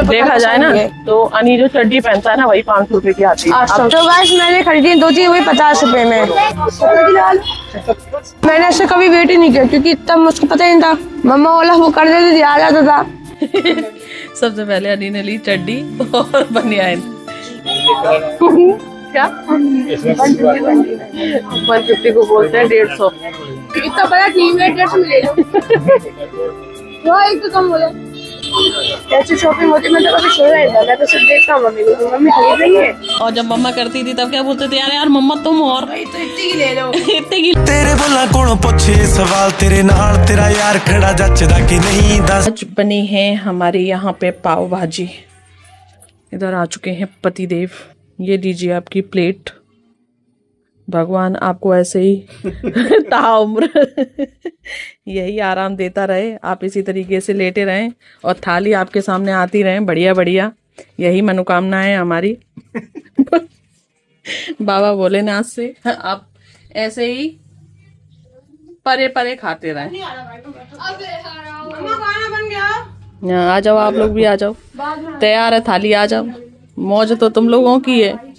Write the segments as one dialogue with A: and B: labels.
A: देखा जाए ना तो अनी जो चड्डी पहनता है ना वही 500 रुपए की आती है।
B: तो गाइस मैंने खरीदी 2-3 वही 50 रुपए में। मैंने ऐसे कभी वेट ही नहीं किया क्योंकि तब मुझको पता ही नहीं था। मम्मा वाला वो कर देती थी, आ जाता था।
C: सबसे पहले अनी ने ली चड्डी और बनियान। क्या 150 को बोलते हैं 150।
B: इतना बड़ा टीम है, 150 में ले लो। वहाँ एक तो कम हो जाए। ऐसी शॉपिंग होती मैं तो कभी सोच नहीं था, मैं तो सिर्फ देखता हूँ मम्मी को, मम्मी खरीद रही है।
C: और जब मम्मा करती थी तब क्या बोलते थे, यार मम्मा तुम और
B: तो इतनी की ले लो।
C: इतने की।
D: तेरे बोला कौन पूछे सवाल, तेरे नाल तेरा यार खड़ा जचदा कि नहीं दस।
C: आज बनी है हमारे यहाँ पे पाव भाजी। इधर आ चुके हैं पतिदेव, ये लीजिए आपकी प्लेट। भगवान आपको ऐसे ही ताउम्र यही आराम देता रहे, आप इसी तरीके से लेटे रहें और थाली आपके सामने आती रहे बढ़िया बढ़िया, यही मनोकामना है हमारी। बाबा भोलेनाथ से आप ऐसे ही परे परे खाते रहें।
B: खाना बन गया,
C: आ जाओ, आप लोग भी आ जाओ, तैयार है थाली, आ जाओ। मौज तो तुम लोगों की है।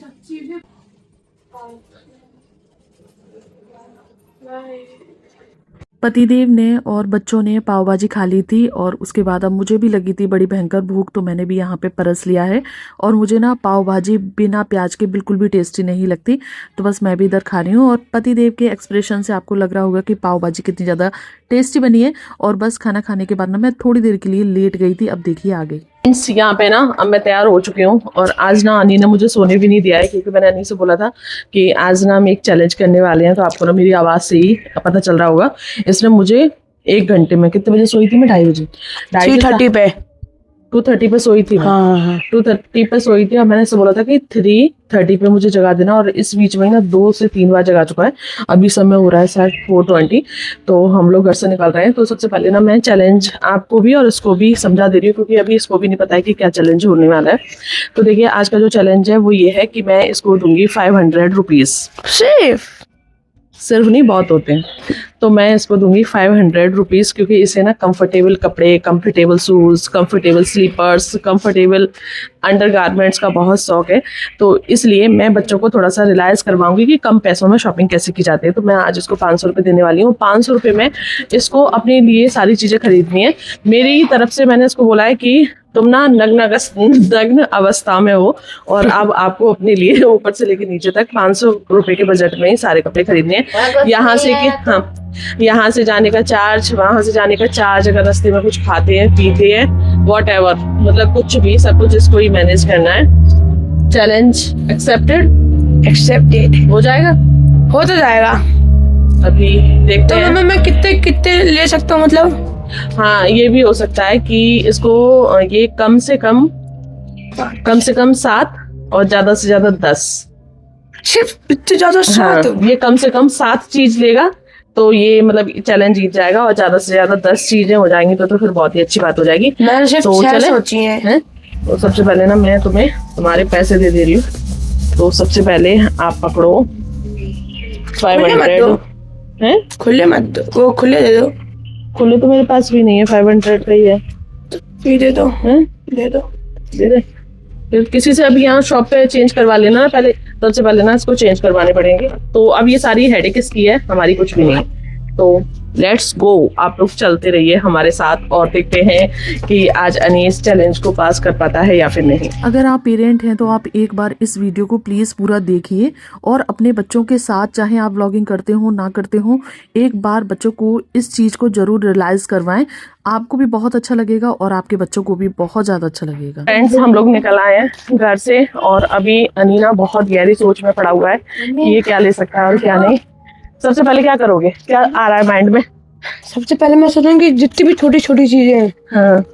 C: पतिदेव ने और बच्चों ने पाव भाजी खा ली थी और उसके बाद अब मुझे भी लगी थी बड़ी भयंकर भूख, तो मैंने भी यहाँ पे परस लिया है। और मुझे ना पाव भाजी बिना प्याज के बिल्कुल भी टेस्टी नहीं लगती, तो बस मैं भी इधर खा रही हूँ। और पतिदेव के एक्सप्रेशन से आपको लग रहा होगा कि पाव भाजी कितनी ज़्यादा टेस्टी बनी है। और बस खाना खाने के बाद ना मैं थोड़ी देर के लिए लेट गई थी, अब देखिए आ गई।
A: यहाँ पे ना अब मैं तैयार हो चुकी हूँ और आज ना अनी ने मुझे सोने भी नहीं दिया है, क्योंकि मैंने अनी से बोला था कि आज ना हम एक चैलेंज करने वाले हैं। तो आपको ना मेरी आवाज़ से ही पता चल रहा होगा। इसने मुझे 1 घंटे में, कितने बजे सोई थी मैं, 2:30 बजे,
B: 3:30 पे
A: 2:30 पे सोई थी।
B: हाँ
A: 2:30 पे सोई थी और मैंने इससे बोला था कि 3:30 पे मुझे जगा देना, और इस बीच में ना 2 से 3 बार जगा चुका है। अभी समय हो रहा है शायद 4:20, तो हम लोग घर से निकल रहे हैं। तो सबसे पहले ना मैं चैलेंज आपको भी और इसको भी समझा दे रही हूँ, क्योंकि अभी इसको भी नहीं पता है कि क्या चैलेंज होने वाला है। तो देखिए आज का जो चैलेंज है वो ये है कि मैं इसको दूंगी 500 रुपीज़। सिर्फ नहीं, बहुत होते हैं, तो मैं इसको दूंगी 500 रुपीज़, क्योंकि इसे ना कंफर्टेबल कपड़े, comfortable shoes, comfortable slippers, comfortable undergarments का बहुत शौक है। तो इसलिए मैं बच्चों को थोड़ा सा रियलाइज़ करवाऊंगी कि कम पैसों में शॉपिंग कैसे की जाती है। तो मैं आज इसको 500 रुपये देने वाली हूँ। 500 रुपये में इसको अपने लिए सारी चीज़ें खरीदनी है। मेरी तरफ से मैंने इसको बोला है कि तुम ना नग्न अवस्था में हो और अब आपको अपने लिए ऊपर से लेकर नीचे तक 500 रुपए के बजट में ही सारे कपड़े खरीदने हैं। यहाँ से कि हाँ, यहाँ से जाने का चार्ज, वहां से जाने का चार्ज, अगर रास्ते में कुछ खाते हैं पीते हैं, वॉटएवर, मतलब कुछ भी, सब कुछ इसको ही मैनेज करना है। चैलेंज एक्सेप्टेड हो जाएगा,
B: हो तो जाएगा।
A: अभी देखते
B: तो
A: हैं
B: मैं कितने ले सकता हूँ, मतलब
A: हाँ ये भी हो सकता है कि इसको ये कम से कम 7 और ज्यादा से ज्यादा 10,
B: सिर्फ इतने ज्यादा 7?
A: हाँ, ये कम से कम 7 चीज लेगा तो ये मतलब चैलेंज जीत जाएगा, और ज्यादा से ज्यादा 10 चीजें हो जाएंगी तो फिर बहुत ही अच्छी बात हो जाएगी।
B: मैंने सिर्फ
A: तो
B: 6
A: चले
B: सोची हैं।
A: तो सबसे पहले ना मैं तुम्हें तुम्हारे पैसे दे रही हूँ। तो सबसे पहले आप पकड़ो 500 है,
B: खुले मत दो, वो खुले दे दो।
A: खुले तो मेरे पास भी नहीं है, 500 का ही है।
B: ये दे दो,
A: हैं?
B: दे दो,
A: दे दे। फिर किसी से अभी यहाँ शॉप पे चेंज करवा लेना ना, पहले सबसे पहले ना इसको चेंज करवाने पड़ेंगे। तो अब ये सारी हेडेक किसकी है, हमारी कुछ भी नहीं है। तो लेट्स गो, आप लोग चलते रहिए हमारे साथ और देखते हैं कि आज अनीस चैलेंज को पास कर पाता है या फिर नहीं।
C: अगर आप पेरेंट हैं तो आप एक बार इस वीडियो को प्लीज़ पूरा देखिए और अपने बच्चों के साथ, चाहे आप व्लॉगिंग करते हो ना करते हो, एक बार बच्चों को इस चीज़ को जरूर रियलाइज़ करवाएं। आपको भी बहुत अच्छा लगेगा और आपके बच्चों को भी बहुत ज़्यादा अच्छा लगेगा।
A: फ्रेंड्स, हम लोग निकल आए हैं घर से और अभी अनीना बहुत गहरी सोच में पड़ा हुआ है कि ये क्या ले सकता है और क्या नहीं। सबसे पहले क्या करोगे, क्या आ रहा है माइंड में?
B: सबसे पहले मैं सोचूंगी जितनी भी छोटी छोटी चीजें हैं, हाँ,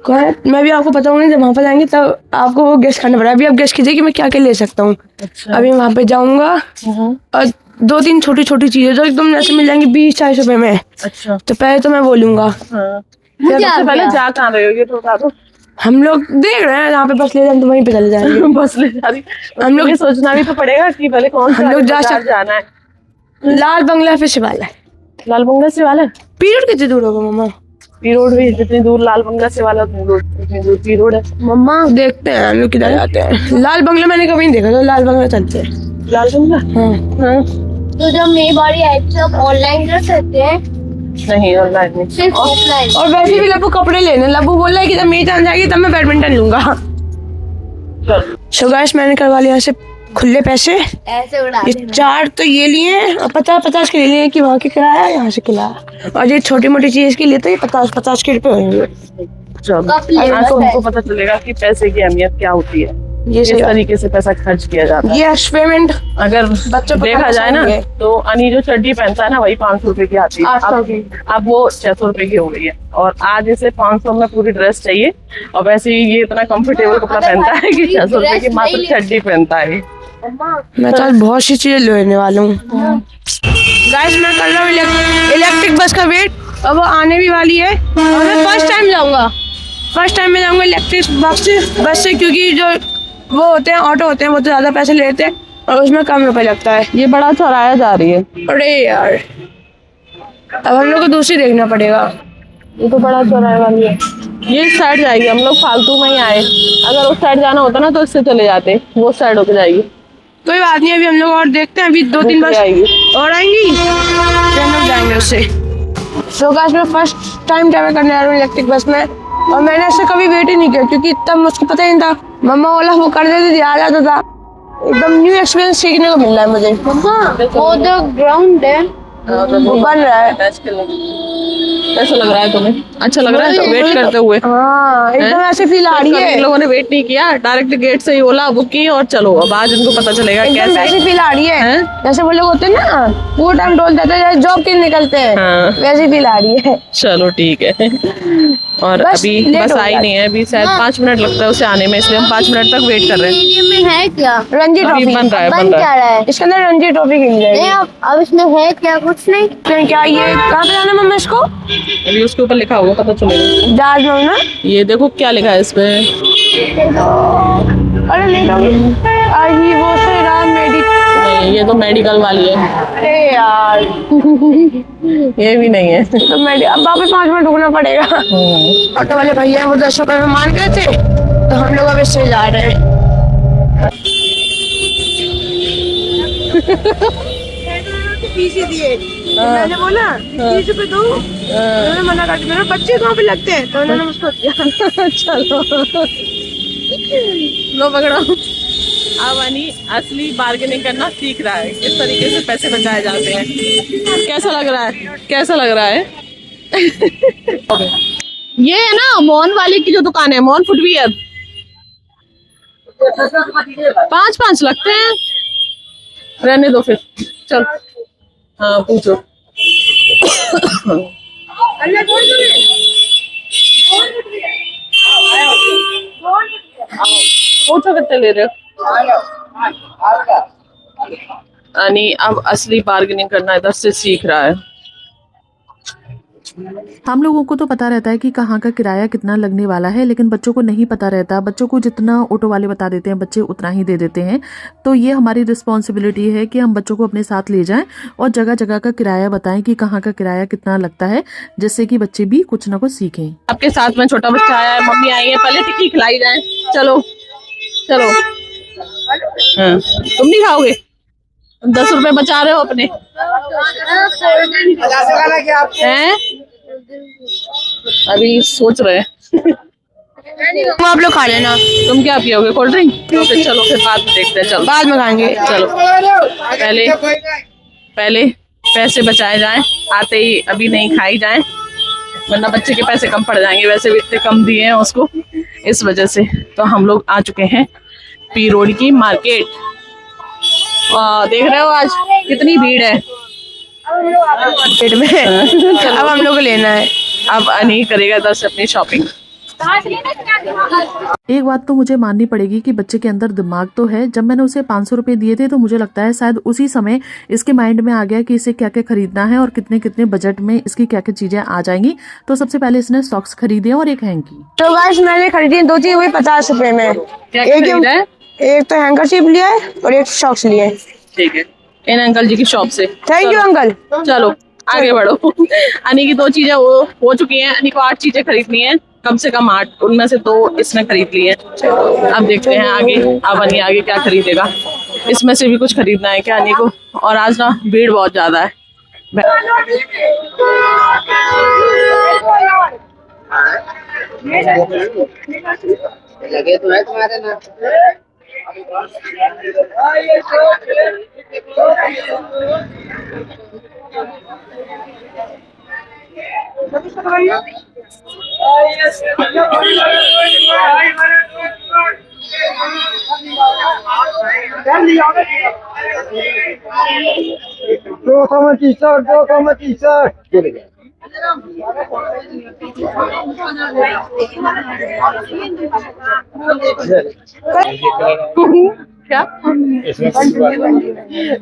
B: मैं भी आपको बताऊंगी। जब वहाँ पर जाएंगे तब आपको वो गेस करना पड़ेगा। अभी आप गेस कीजिए कि मैं क्या क्या ले सकता हूँ।
A: अच्छा।
B: अभी वहाँ पे जाऊंगा और 2-3 छोटी छोटी चीजें जो एकदम जैसे मिल जाएंगी 20-40 रुपए में।
A: अच्छा,
B: तो पहले तो मैं बोलूंगा।
A: सबसे पहले जा कहाँ रहे हो ये तो बता दो।
B: हम लोग देख रहे हैं जहाँ पे बस ले जाए तो वहीं पे चले जाएंगे।
A: बस ले जा रही,
B: हम लोग
A: ये सोचना भी तो पड़ेगा कि पहले कौन सा
B: हम लोग जा
A: जाना है।
B: लाल बंगला पे शिवालय।
A: लाल बंगला से वाला
B: पीरियड कितनी दूर होगा मामा?
A: पी रोड भी जितनी दूर लाल बंगला से वाला उतनी दूर पी रोड है।
B: मम्मा देखते हैं हम लोग किधर जाते हैं। लाल बंगला मैंने कभी नहीं देखा, तो लाल बंगला चलते हैं।
A: लाल बंगला? हाँ।
E: तो जब मेरी बारी आई थी तब ऑनलाइन कर सकते हैं,
A: नहीं ऑनलाइन नहीं,
E: सिर्फ ऑफलाइन।
B: और वैसे भी लब्बू कपड़े लेने, लब्बू बोल रहा है कि जब मेरी जान जाएगी तब मैं बैडमिंटन लूंगा। सो गाइस मैंने करवा लिया से खुले पैसे।
E: ऐसे उड़ा
B: ये
E: देना।
B: 4 तो ये लिए और 50-50 के लिए कि वहाँ के किराया यहाँ से किराया, और ये छोटी मोटी चीज के लिए तो ये 50-50 के रुपए होंगे।
A: चलो
E: कप ले
A: आज तो
E: बस
A: हमको पता चलेगा कि पैसे की अहमियत क्या होती है,
B: ये
A: किस
B: सही बात।
A: तरीके से पैसा खर्च किया जाता है।
B: ये एक्सपेरिमेंट
A: अगर
B: बच्चों को
A: देखा
B: करना
A: जाए ना
B: चाहिए।
A: तो अनी जो चड्डी पहनता है ना वही 500 रुपए की आती है,
B: 800 की।
A: अब वो 600 रुपए की हो गई है, और आज इसे 500 में पूरी ड्रेस चाहिए, और वैसे ही ये इतना कंफर्टेबल कपड़ा पहनता है कि 600 रुपए की मात्र चड्डी पहनता है।
B: मैं तो आज बहुत सी चीजें लेने वाला हूँ। गाइस मैं कर रहा हूँ इलेक्ट्रिक बस का वेट, अब वो आने भी वाली है और मैं फर्स्ट टाइम जाऊंगा मैं जाऊंगा इलेक्ट्रिक बस से, क्योंकि जो वो होते हैं ऑटो होते हैं वो तो ज्यादा पैसे लेते हैं और उसमें कम रुपए लगता है।
A: ये बड़ा चौराया जा रही है।
B: अरे यार अब हम लोग को दूसरी देखना पड़ेगा।
A: ये तो बड़ा चौराहे वाली है, ये इस साइड जाएगी, हम लोग फालतू में ही आए, अगर उस साइड जाना होता ना तो इससे चले जाते, वो साइड होके जाएगी।
B: कोई बात नहीं, अभी हम लोग और देखते हैं, अभी 2-3 बस
A: आएगी।
B: और आएंगी फिर हम लोग जाएंगे उससे। सो गाइस मैं फर्स्ट टाइम ट्रैवल करने आ रहा हूँ इलेक्ट्रिक बस में, और मैंने ऐसे कभी वेट ही नहीं किया क्योंकि इतना मुझको पता ही नहीं था। मम्मा बोला वो कर देती थी, आ जाता था। एकदम न्यू एक्सपीरियंस सीखने को मिल रहा है मुझे।
E: वो जो ग्राउंड है
B: वो बन रहा है।
A: कैसा लग रहा है तुम्हें? अच्छा लग रहा है वेट करते हुए?
B: हाँ एकदम ऐसे फील आ रही
A: कभी
B: है,
A: इन लोगों ने वेट नहीं किया, डायरेक्ट गेट से ही ओला बुक की और चलो, अब आज इनको पता चलेगा
B: एकदम
A: कैसे।
B: वैसे फील आ रही है
A: हैं?
B: जैसे वो लोग होते हैं ना वो टाइम डोल जाते हैं जॉब के लिए निकलते हैं,
A: हाँ।
B: वैसे फील आ रही है।
A: चलो ठीक है। और
B: बस
A: अभी
B: लेट
A: बस
B: हो
A: आई
B: गया।
A: नहीं है, अभी शायद 5 मिनट लगता है उसे आने में, इसलिए हम 5 मिनट तक वेट कर रहे हैं।
E: मीडियम में है क्या?
B: रणजी
A: अभी
B: ट्रॉफी
A: बन रहा है,
E: बन
A: बन रहा
E: क्या
A: है।
E: रहा है?
B: इसके अंदर रणजी ट्रॉफी खेली
E: नहीं
B: जाएगी।
E: अब इसमें है क्या? कुछ नहीं।
B: तो क्या ये कहाँ पे जाना मम्मा इसको?
A: अभी उसके ऊपर लिखा होगा, पता चलेगा।
B: जहाज में ना?
A: ये देखो क्या लिखा है इस पे।
B: अरे नहीं ही वो से राम मेडिक।
A: नहीं ये तो मेडिकल वाली है,
B: अरे यार
A: ये भी नहीं है।
B: तो अब वापस 5 मिनट रुकना पड़ेगा। ऑटो वाले भैया वो 10 रुपए में मान गए थे, तो हम लोग अब इससे जा रहे हैं। पीछे दिए मैंने बोला 30 रुपए दो, उन्होंने मना कर दिया। बच्चे कहाँ पे लगते हैं, तो उन्होंने मुझको दिया।
A: चलो लो पकड़ो। अब अनी असली बार्गेनिंग करना सीख रहा है, किस तरीके से पैसे बचाए जाते हैं। कैसा लग रहा है? कैसा लग रहा है? ये है ना मोहन वाले की जो दुकान है, मोहन फुटवियर, 5-5 लगते हैं। रहने दो फिर, चल। हाँ पूछो। पूछो कितने ले रहे हो? अनी अब असली बार्गेनिंग करना इधर से सीख रहा है।
C: हम लोगों को तो पता रहता है कि कहाँ का किराया कितना लगने वाला है, लेकिन बच्चों को नहीं पता रहता। बच्चों को जितना ऑटो वाले बता देते हैं बच्चे उतना ही दे देते हैं। तो ये हमारी रिस्पॉन्सिबिलिटी है कि हम बच्चों को अपने साथ ले जाएं और जगह जगह का किराया बताएं कि कहाँ का किराया कितना लगता है, जिससे कि बच्चे भी कुछ ना कुछ सीखें।
A: आपके साथ में छोटा बच्चा आया है, मम्मी आई है, पहले टिक्की खिलाई जाए। चलो चलो। हाँ तुम नहीं खाओगे? 10 रुपए बचा रहे हो अपने हैं? अभी सोच रहे हैं।
B: तुम आप लोग खा लेना,
A: तुम क्या पियोगे? Cold drink? तो फिर चलो फिर बाद में देखते हैं। चलो
B: बाद में खाएंगे।
A: चलो पहले पैसे बचाए जाएं, आते ही अभी नहीं खाई जाएं, वरना बच्चे के पैसे कम पड़ जाएंगे। वैसे भी इतने कम दिए हैं उसको, इस वजह से। तो हम लोग आ चुके हैं पी रोड की मार्केट। देख रहे हो आज कितनी भीड़ है
B: पेट में। अब हम लोग को लेना है।
A: अब अनी करेगा इधर से अपनी शॉपिंग।
C: एक बात तो मुझे माननी पड़ेगी कि बच्चे के अंदर दिमाग तो है। जब मैंने उसे 500 रुपए दिए थे तो मुझे लगता है शायद उसी समय इसके माइंड में आ गया कि इसे क्या क्या खरीदना है और कितने कितने बजट में इसकी क्या क्या चीजें आ जाएंगी। तो सबसे पहले इसने सॉक्स खरीदे और एक हैंकी।
B: तो गाइस मैंने खरीदी 2 चीज, वही 50 रुपए में।
A: क्या खरीदा है?
B: एक तो हैंकरचीफ लिया है और एक सॉक्स लिए।
A: ठीक है, इन अंकल जी की शॉप से।
B: Thank you uncle.
A: चलो आगे बढ़ो। अनी की 2 चीजें वो हो चुकी हैं। अनी को 8 चीजें खरीदनी है, कम से कम 8, उनमें से 2 इसने खरीद ली है। अब देखते हैं आगे, अब अनी आगे क्या खरीदेगा। इसमें से भी कुछ खरीदना है क्या अनी को? और आज ना भीड़ बहुत ज्यादा है।
F: लगे तो है तुम्हारे ना। दो टी शर्ट
A: क्या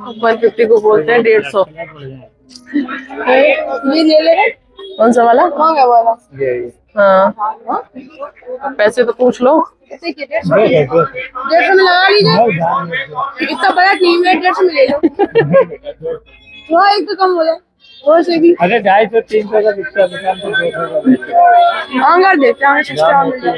A: 150 को बोलते हैं 150।
B: ये ले ले
A: कौन सा वाला?
B: महंगा वाला।
A: हाँ, पैसे तो पूछ लो।
B: 150 में लगा लीजिए। इतना बड़ा टीम है, 150 में ले लो। वहाँ एक तो कम हो जाए और से भी।
F: अरे 250-300 का बिकता है, दुकान पे 200 का
B: आंगर देते हैं, सस्ता मिल जाए।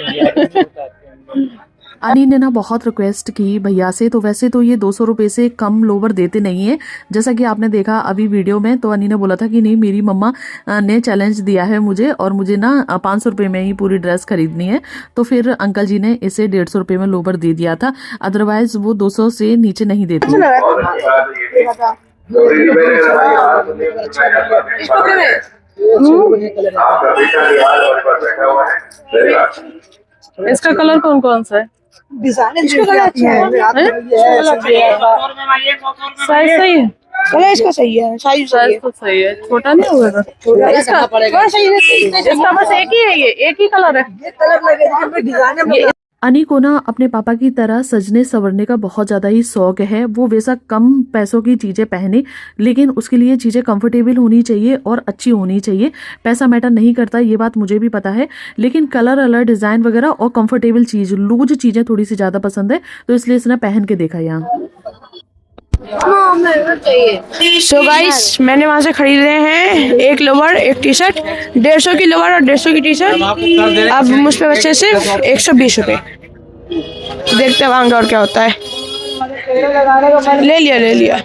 C: अनी ने ना बहुत रिक्वेस्ट की भैया से, तो वैसे तो ये 200 रुपये से कम लोवर देते नहीं है, जैसा कि आपने देखा अभी वीडियो में। तो अनी ने बोला था कि नहीं, मेरी मम्मा ने चैलेंज दिया है मुझे और मुझे ना 500 रुपये में ही पूरी ड्रेस खरीदनी है। तो फिर अंकल जी ने इसे 150 रुपये में लोवर दे दिया था, अदरवाइज वो 200 से नीचे नहीं देती।
A: इसका कलर कौन कौन सा है?
B: इसका कलर अच्छा है,
A: साइज सही है?
B: कलर इसका सही है, साइज सही
A: साइज
B: है।
A: तो सही है, छोटा नहीं होगा?
B: इसका कलर सही है,
A: इसका बस एक ही है, ये एक ही कलर है।
B: ये कलर लगे डिजाइन
C: अनी को ना अपने पापा की तरह सजने संवरने का बहुत ज़्यादा ही शौक है। वो वैसा कम पैसों की चीज़ें पहने, लेकिन उसके लिए चीज़ें कंफर्टेबल होनी चाहिए और अच्छी होनी चाहिए। पैसा मैटर नहीं करता, ये बात मुझे भी पता है, लेकिन कलर अलर डिज़ाइन वगैरह और कंफर्टेबल चीज़, लूज चीज़ें थोड़ी सी ज़्यादा पसंद है, तो इसलिए इसने पहन के देखा यहाँ।
B: सो गाइस, मैंने वहां से खरीदे हैं एक लोवर, एक टी शर्ट, 150 की लोवर और 150 की टी शर्ट। अब मुझ पे बच्चे सिर्फ 120 रुपए। देखते हैं वहां और क्या होता है। ले लिया ले लिया।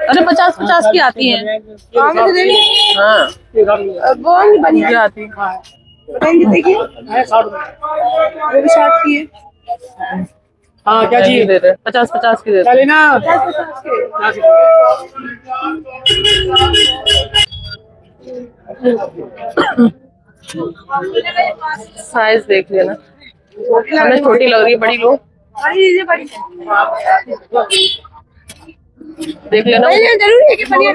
A: अरे 50-50 की आती हैं। हाँ, बढ़िया आती है।
B: देखिए वो भी 60 की है।
F: हाँ क्या
A: नहीं दे रहे, 50-50 की दे रहे।
F: ना
A: साइज देख लेना, हमें छोटी लग रही है, बड़ी लो, देख लेना।
B: जरूरी है कि बनिए।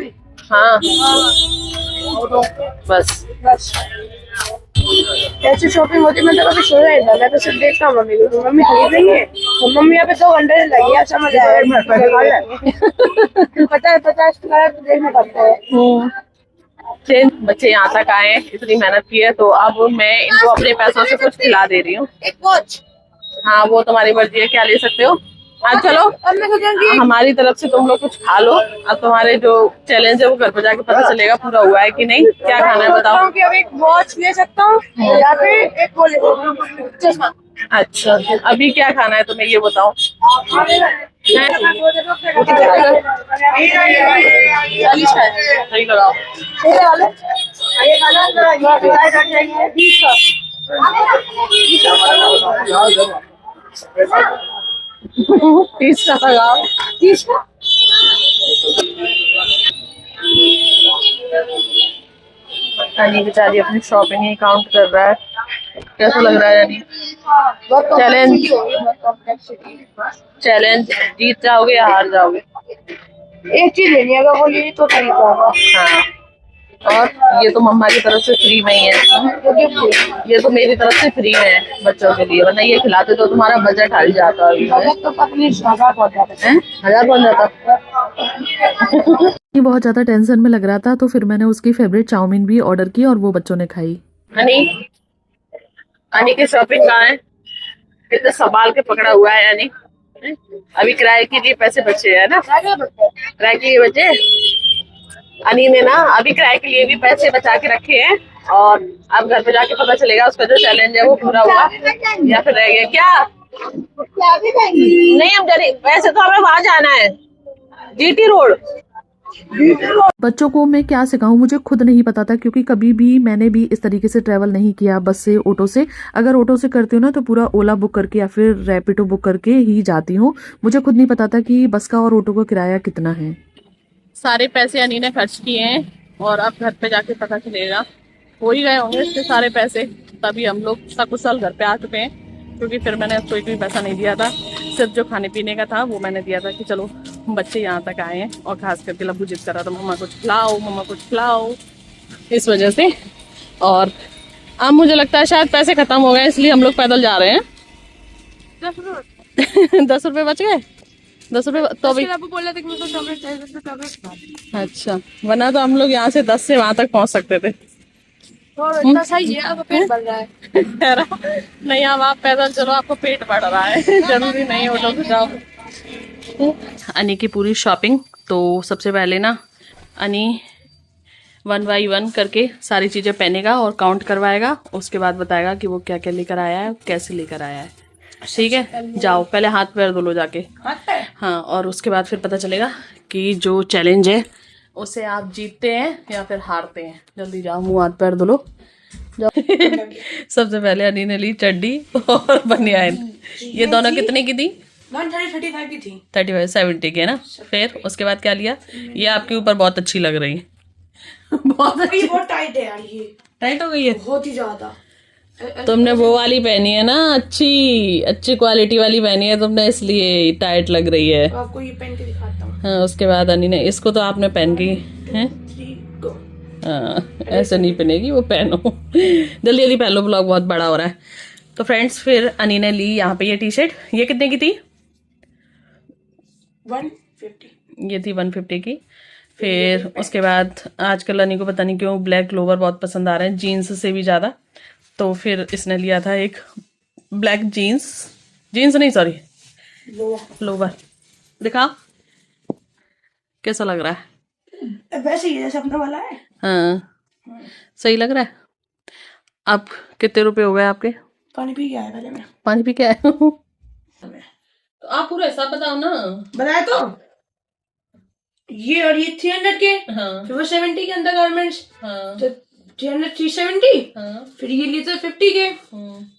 A: हाँ बस
B: ऐसे शॉपिंग होती, मैं तो कभी सोचा नहीं था। मैं तो सिर्फ देखता हूँ मम्मी को, मम्मी खरीद रही है तो मम्मी यहाँ पे 2 घंटे लगी है, समझ आया। 50-50 का तो देखना पड़ता है।
A: बच्चे यहाँ तक आए, इतनी मेहनत की है, तो अब मैं इनको अपने पैसों से कुछ खिला दे रही हूँ।
B: एक वॉच।
A: हाँ, वो तुम्हारी मर्जी है, क्या ले सकते हो। आज चलो,
B: अब मैं सोचूंगी
A: हमारी तरफ से तुम लोग कुछ खा लो। अब तुम्हारे जो चैलेंज है वो घर पर जाके पता चलेगा पूरा हुआ है कि नहीं। क्या खाना है बताओ।
B: कि अब एक वॉच ले सकता हूँ या फिर एक वो ले सकता हूँ, चश्मा।
A: अच्छा, अभी क्या खाना है तुम्हें ये बताओ। 40 का है, सही लगाओ। 30 का लगाओ।
B: 30 का।
A: रानी बेचारी अपनी शॉपिंग ही काउंट कर रहा है। कैसा लग रहा है रानी? चैलेंज जीत जाओगे या हार जाओगे?
B: एक चीज लेनी है, अगर वो लेनी तो तरीका होगा।
A: हाँ, और ये तो मम्मा की तरफ से फ्री में ही है, ये तो मेरी तरफ से फ्री में है बच्चों के लिए, वरना ये खिलाते तो तुम्हारा बजट हल जाता है।
B: तो अपनी 1000 पहुंच जाता है।
A: 1000 पहुंच जाता।
C: ये बहुत ज़्यादा टेंशन में लग रहा था, तो फिर मैंने उसकी फेवरेट चाउमीन भी ऑर्डर की और वो बच्चों ने खाई।
A: हनी, अनी की शॉपिंग कहाँ है? इतना संभाल के पकड़ा हुआ है यानी। अभी किराए के लिए पैसे बचे है ना, किराए के लिए बचे। अनी ने ना अभी किराए के लिए भी पैसे बचा के रखे हैं, और अब घर पे जाके पता चलेगा उसका जो चैलेंज है वो पूरा हुआ या फिर रह गया। क्या नहीं, हम गरीब, वैसे तो हमें वहां जाना है, जीटी रोड।
C: बच्चों को मैं क्या सिखाऊं, मुझे खुद नहीं पता था, क्योंकि कभी भी मैंने भी इस तरीके से ट्रैवल नहीं किया बस से, ऑटो से। अगर ऑटो से करती हूँ ना तो पूरा ओला बुक करके या फिर रैपिडो बुक करके ही जाती हूँ। मुझे खुद नहीं पता था कि बस का और ऑटो का किराया कितना है।
A: सारे पैसे अनी ने खर्च किए हैं, और अब घर पे जाके पता चलेगा। हो ही गए होंगे इसके सारे पैसे, तभी हम लोग सकुशल घर पे आ चुके हैं। क्योंकि फिर मैंने कोई भी पैसा नहीं दिया था, सिर्फ जो खाने पीने का था वो मैंने दिया था कि चलो बच्चे यहाँ तक आए हैं, और खास करके लब्बू जिद कर रहा था मम्मा कुछ खिलाओ, मम्मा कुछ खिलाओ, इस वजह से। और अब मुझे लगता है शायद पैसे खत्म हो गए, इसलिए हम लोग पैदल जा रहे हैं। 10 रुपये बच गए। 10 रुपये तो अभी
B: बोला था कि मुझे चॉकलेट चाहिए, चॉकलेट।
A: अच्छा, वरना तो हम लोग यहाँ से 10 से वहां तक पहुंच सकते थे।
B: इतना सही है, आपका पेट भर रहा है।
A: नहीं, अब आप पैदल चलो, आपको पेट बढ़ रहा है। जरूरी नहीं ऑटो से जाओ। अनी की पूरी शॉपिंग तो सबसे पहले ना अनी 1 बाई 1 करके सारी चीज़ें पहनेगा और काउंट करवाएगा। उसके बाद बताएगा कि वो क्या क्या लेकर आया है, कैसे लेकर आया है। ठीक है, जाओ पहले हाथ पैर धो लो जाके। हाँ, और उसके बाद फिर पता चलेगा कि जो चैलेंज है उसे आप जीतते हैं या फिर हारते हैं। जल्दी जाओ, मुंह हाथ पैर धो लो, जाओ। सबसे पहले अनी ने ली चड्डी और बनियान। ये दोनों कितने की थी?
B: 135 की थी।
A: 35 70 की है ना। फिर उसके बाद क्या लिया? ये आपके ऊपर बहुत अच्छी लग रही है। बहुत अच्छी।
B: बहुत टाइट है यार, ये
A: टाइट हो गई है
B: बहुत ही ज्यादा।
A: तुमने वो वाली पहनी है ना, अच्छी क्वालिटी वाली पहनी है तुमने, इसलिए टाइट लग रही है।
B: आपको ये पहन के दिखाता हूँ।
A: हाँ, उसके बाद अनी ने इसको तो आपने पहन के हैं। हाँ, ऐसे नहीं पहनेगी वो, पहनो जल्दी जल्दी पहन लो, ब्लॉग बहुत बड़ा हो रहा है। तो फ्रेंड्स, फिर अनी ने ली यहाँ पे ये टी शर्ट। ये कितने की थी?
B: 150।
A: ये थी 150 की। फिर उसके बाद आजकल अनी को पता नहीं क्यों ब्लैक लोवर बहुत पसंद आ रहे हैं, जीन्स से भी ज़्यादा। तो फिर इसने लिया था एक ब्लैक जीन्स नहीं सॉरी लोवर। दिखा कैसा लग रहा है?
B: वैसे ही जैसे अपना वाला है।
A: हाँ, सही लग रहा है। अब कितने रुपए हो गए आपके?
B: पानी पी के आया पहले मैं।
A: पानी पी के आए हो? तो आप पूरा हिसाब बताओ ना।
B: बताया तो ये, और ये 300 के।
A: हाँ,
B: फिर वो 70 के अंदर गारमेंट्स।
A: हाँ,
B: तो 300 370।
A: हाँ,
B: फिर ये लिए थे 50 के,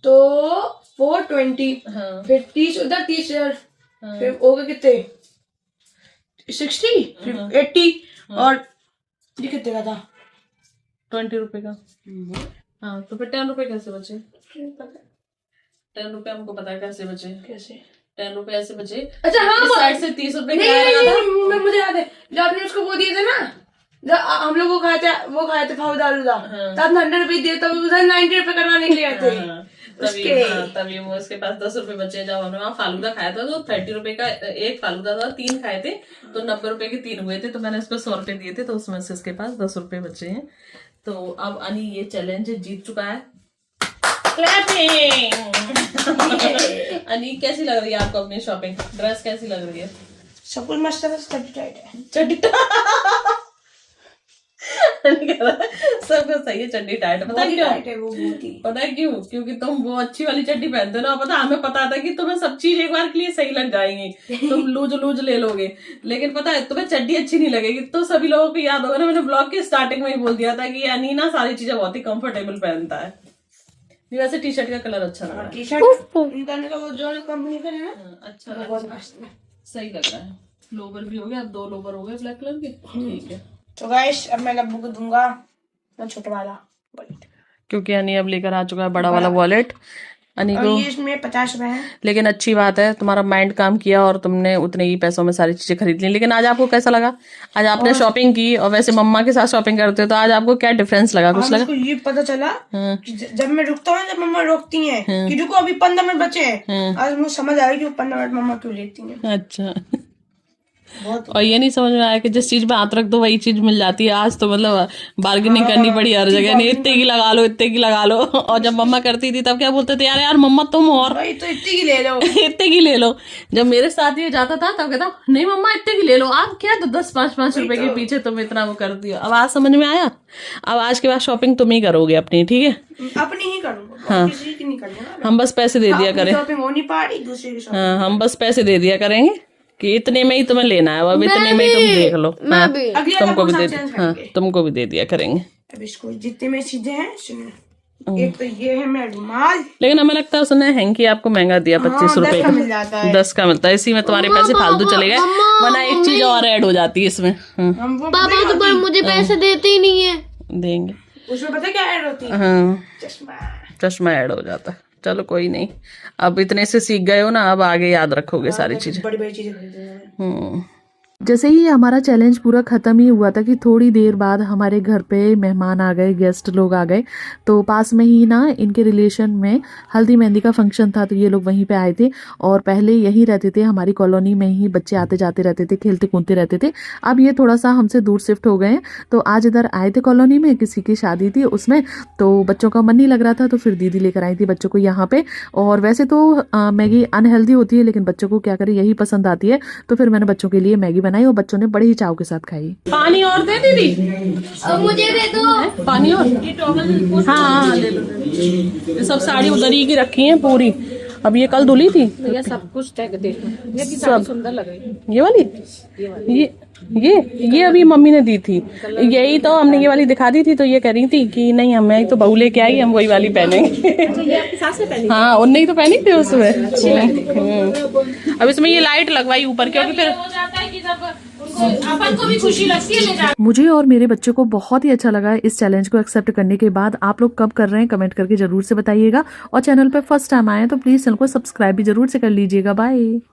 B: तो 420।
A: हाँ,
B: फिर 30 उधर, 30 इधर।
A: हाँ।
B: फिर हो गए कितने? 60। फिर 80। और ये कितने का था?
A: 20 रुपए का। हाँ, तो फिर 10 रुपए कैसे बचे? 10 रुपए हमको पता है कैसे बचे।
B: कैसे?
A: 10 रुपए ऐसे बचे।
B: अच्छा हाँ,
A: इस साइड से 30 रुपए
B: नहीं,
A: किराया लगा था।
B: नहीं, मुझे याद है जब आपने उसको वो दिए थे ना, जब हम लोग वो खाए थे फालूदा। तब आपने 100 रुपए दिए, तब उधर 90 रुपए करवाने के लिए आए थे।
A: हाँ, तभी वो उसके पास 10 रुपए बचे। जब हमने वहाँ फालूदा खाया था तो 30 रुपए का एक फालूदा था, 3 खाए थे तो 90 रुपए के 3 हुए थे। तो मैंने उसको 100 रुपए दिए थे, तो उसमें से इसके पास 10 रुपए बचे हैं। तो अब अनी ये चैलेंज जीत चुका है। क्लैपिंग। अनी, कैसी लग रही है आपको अपनी शॉपिंग? ड्रेस कैसी लग रही है?
B: सब कुछ मस्त है, चड्डी टाइट है।
A: चड्डी सबको सही है, चड्डी टाइट। पता है क्यों?
B: है वो बहुत ही।
A: पता है क्यों? क्योंकि तुम वो अच्छी वाली चड्डी पहनते हो ना। पता, हमें पता था कि तुम्हें सब चीज एक बार के लिए सही लग जाएंगी, तुम लूज ले लोगे, लेकिन पता है तुम्हें चड्डी अच्छी नहीं लगेगी। तो सभी लोगों को याद होगा ना, मैंने ब्लॉग के स्टार्टिंग में ही बोल दिया था कि अनी ना सारी चीजें बहुत ही कंफर्टेबल पहनता है। वैसे टी शर्ट का कलर अच्छा लग रहा है।
B: टी शर्ट इनका वो जो कंपनी का है ना,
A: अच्छा,
B: बहुत मस्त है,
A: सही लग रहा है। लोवर भी हो गया, अब 2 लोवर हो गए ब्लैक कलर के। ठीक है,
B: तो गाइस अब मैं लब्बू को दूंगा मैं छोटा वाला वॉलेट,
A: क्योंकि अनी अब लेकर आ चुका है बड़ा वाला वॉलेट। अनी
B: और
A: को
B: ये इसमें 50 रुपए है।
A: लेकिन अच्छी बात है, तुम्हारा माइंड काम किया और तुमने उतने ही पैसों में सारी चीजें खरीद ली। लेकिन आज आपको कैसा लगा? आज आपने शॉपिंग की, और वैसे मम्मा के साथ शॉपिंग करते हो, तो आज आपको क्या डिफरेंस लगा? कुछ लगा?
B: मुझको ये पता चला कि जब मैं रुकता हूँ, जब मम्मा रोकती हैं कि रुको अभी 15 मिनट बचे हैं, आज मुझे समझ आया कि वो 15 मिनट मम्मा क्यों लेती हैं।
A: अच्छा, और ये नहीं समझ में आया कि जिस चीज में हाथ रख दो वही चीज मिल जाती है। आज तो मतलब बार्गेनिंग करनी पड़ी हर जगह, नहीं इतने की लगा लो, इतने की लगा लो। और जब मम्मा करती थी तब क्या बोलते थे, यार यार मम्मा तुम और
B: भाई तो इतनी की ले लो।
A: इतने की ले लो। जब मेरे साथ ये जाता था तब कहता नहीं मम्मा इतने की ले लो, आप क्या तो 10-5 रुपए के पीछे तुम इतना वो करती हो। अब आज समझ में आया। अब आज के बाद शॉपिंग तुम ही करोगे अपनी, ठीक है?
B: अपनी ही करूंगा,
A: हाँ।
B: किसी की नहीं करनी ना।
A: हम बस पैसे दे दिया करें।
B: शॉपिंग हो नहीं पा रही, दूसरे की शॉपिंग।
A: हाँ, हम बस पैसे दे दिया करेंगे कि इतने में ही तुम्हें लेना है, अब इतने में ही तुम देख लो। हाँ,
B: अगली
A: तुमको भी
B: वाला
A: दे,
B: चेंज
A: हाँ,
B: करेंगे।
A: तुमको भी दे दिया करेंगे।
B: अब इसको जितने में चीजें हैं सुनिए, एक तो ये है मेरा रुमाल,
A: लेकिन हमें लगता है उसने हैंकी आपको महंगा दिया, 25 रुपए
B: 10 का मिल जाता है।
A: 10 का मिलता है, इसी में तुम्हारे पैसे फालतू चले गए, वरना एक चीज और ऐड हो जाती है इसमें।
B: हम वो
E: पापा तो पर मुझे पैसे देते ही नहीं है।
A: देंगे।
B: उसमें पता क्या ऐड होती है?
A: हाँ,
B: चश्मा।
A: चश्मा ऐड हो जाता है। चलो कोई नहीं, अब इतने से सीख गए हो ना, अब आगे याद रखोगे सारी चीजें।
B: बड़ी बड़ी चीजें खरीदेंगे।
C: जैसे ही हमारा चैलेंज पूरा ख़त्म ही हुआ था कि थोड़ी देर बाद हमारे घर पे मेहमान आ गए, गेस्ट लोग आ गए। तो पास में ही ना इनके रिलेशन में हल्दी मेहंदी का फंक्शन था, तो ये लोग वहीं पे आए थे। और पहले यहीं रहते थे, हमारी कॉलोनी में ही बच्चे आते जाते रहते थे, खेलते कूदते रहते थे। अब ये थोड़ा सा हमसे दूर शिफ्ट हो गए हैं, तो आज इधर आए थे कॉलोनी में, किसी की शादी थी उसमें, तो बच्चों का मन नहीं लग रहा था, तो फिर दीदी लेकर आई थी बच्चों को यहाँ पे। और वैसे तो मैगी अनहेल्दी होती है, लेकिन बच्चों को क्या करें, यही पसंद आती है, तो फिर मैंने बच्चों के लिए मैगी बनाई और बच्चों ने बड़े ही चाव के साथ खाई।
A: पानी और दे दीदी,
E: अब मुझे दे दो
A: पानी और। हाँ हाँ ले लो, ये सब साड़ी उधर ही की रखी है पूरी। अब ये कल धुली थी,
G: ये सब कुछ टैग देखो, ये की
A: सब।
G: साड़ी सुंदर लग रही है।
A: ये वाली, ये अभी मम्मी ने दी थी, यही तो हमने ये वाली दिखा दी थी, तो ये कह रही थी कि नहीं हमें तो बहू लेके आई, हम वही वाली पहनेंगे।
G: ये आपकी सास ने पहनी?
A: हाँ, उनने ही तो पहनी थी उसमें। अब इसमें ये लाइट लगवाई ऊपर, क्योंकि फिर
G: हो जाता है कि जब उनको अपन को भी खुशी लगती है ले जा।
C: मुझे और मेरे बच्चों को बहुत ही अच्छा लगा इस चैलेंज को एक्सेप्ट करने के बाद। आप लोग कब कर रहे हैं कमेंट करके जरूर से बताइएगा, और चैनल पे फर्स्ट टाइम आए हैं तो प्लीज चैनल को सब्सक्राइब भी जरूर से कर लीजिएगा। बाय।